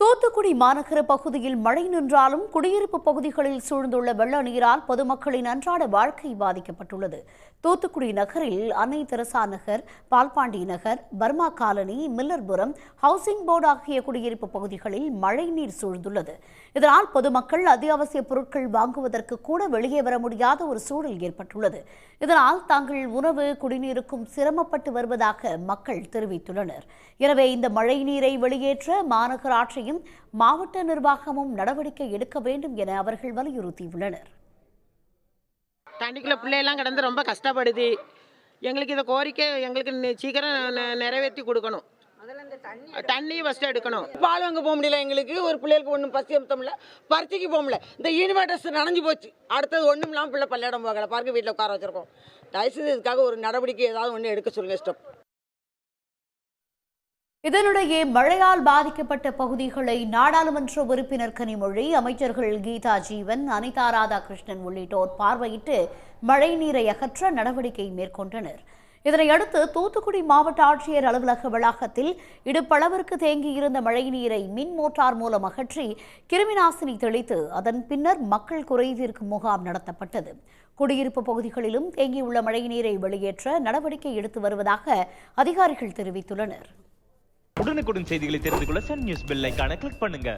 தூத்துக்குடி மாநகர பகுதியில் மழை நின்றாலும் குடியிருப்பு பகுதிகளில் சூழ்ந்துள்ள வெள்ள நீரால் பொதுமக்களின் அன்றாட வாழ்க்கை பாதிக்கப்பட்டுள்ளது. தூத்துக்குடி நகரில் Annai Theresa Nagar, Palpandi Nagar, Burma colony, Millerpuram, housing board ஆகிய குடியிருப்பு பகுதிகளில் மழை நீர் சூழ்ந்துள்ளது. இதனால் பொதுமக்கள் அத்தியாவசிய பொருட்கள் வாங்குவதற்கு கூட வெளியே வர முடியாத ஒரு சூழல் ஏற்பட்டுள்ளது. இதனால் தாங்கள் உணவு, குடிநீருக்கும் சிரமப்பட்டு வருவதாக மக்கள் தெரிவித்துள்ளனர். எனவே இந்த மழை நீரை வெளியேற்ற மாநகராட்சியும் மாவட்ட நிர்வாகமும் நடவடிக்கை எடுக்க வேண்டும் என அவர்கள் வலியுறுத்தியுள்ளனர். தண்ணிக்குள்ள பிள்ளையெல்லாம் கிடந்து ரொம்ப கஷ்டப்படுது. எங்களுக்கு இந்த கோரிக்கை எங்களுக்கு சீக்கிரம் நிறைவேற்றி கொடுக்கணும். தண்ணி ஃபஸ்ட்டு எடுக்கணும். பால் வாங்க போக முடியல, எங்களுக்கு ஒரு பிள்ளைகளுக்கு ஒன்றும் பசி அமுத்த முடியல, பருத்திக்கு போக முடியல. இந்த யூனிவர்டஸ் நனைஞ்சு போச்சு. அடுத்தது ஒன்றும் இல்லாமல் பிள்ளை பள்ளியிடம் போகல, பார்க்க வீட்டில் உட்கார வச்சிருக்கோம். தயவுசெய்து இதுக்காக ஒரு நடவடிக்கை ஏதாவது ஒன்று எடுக்க சொல்லுங்க. இஷ்டம். இதனிடையே மழையால் பாதிக்கப்பட்ட பகுதிகளை நாடாளுமன்ற உறுப்பினர் கனிமொழி, அமைச்சர்கள் கீதா ஜீவன், அனிதா ராதாகிருஷ்ணன் உள்ளிட்டோர் பார்வையிட்டு மழை நீரை அகற்ற நடவடிக்கை மேற்கொண்டனர். இதனையடுத்து தூத்துக்குடி மாவட்ட ஆட்சியர் அலுவலக வளாகத்தில் இடுப்பளவிற்கு தேங்கியிருந்த மழை நீரை மின் மோட்டார் மூலம் அகற்றி கிருமிநாசினி தெளித்து அதன் பின்னர் மக்கள் குறைதீர்க்கும் முகாம் நடத்தப்பட்டது. குடியிருப்பு பகுதிகளிலும் தேங்கியுள்ள மழை நீரை வெளியேற்ற நடவடிக்கை எடுத்து வருவதாக அதிகாரிகள் தெரிவித்துள்ளனர். உடனுக்குடன் செய்திகளை தெரிந்து கொள்ள சன் நியூஸ் பெல் ஐகானை கிளிக் பண்ணுங்க.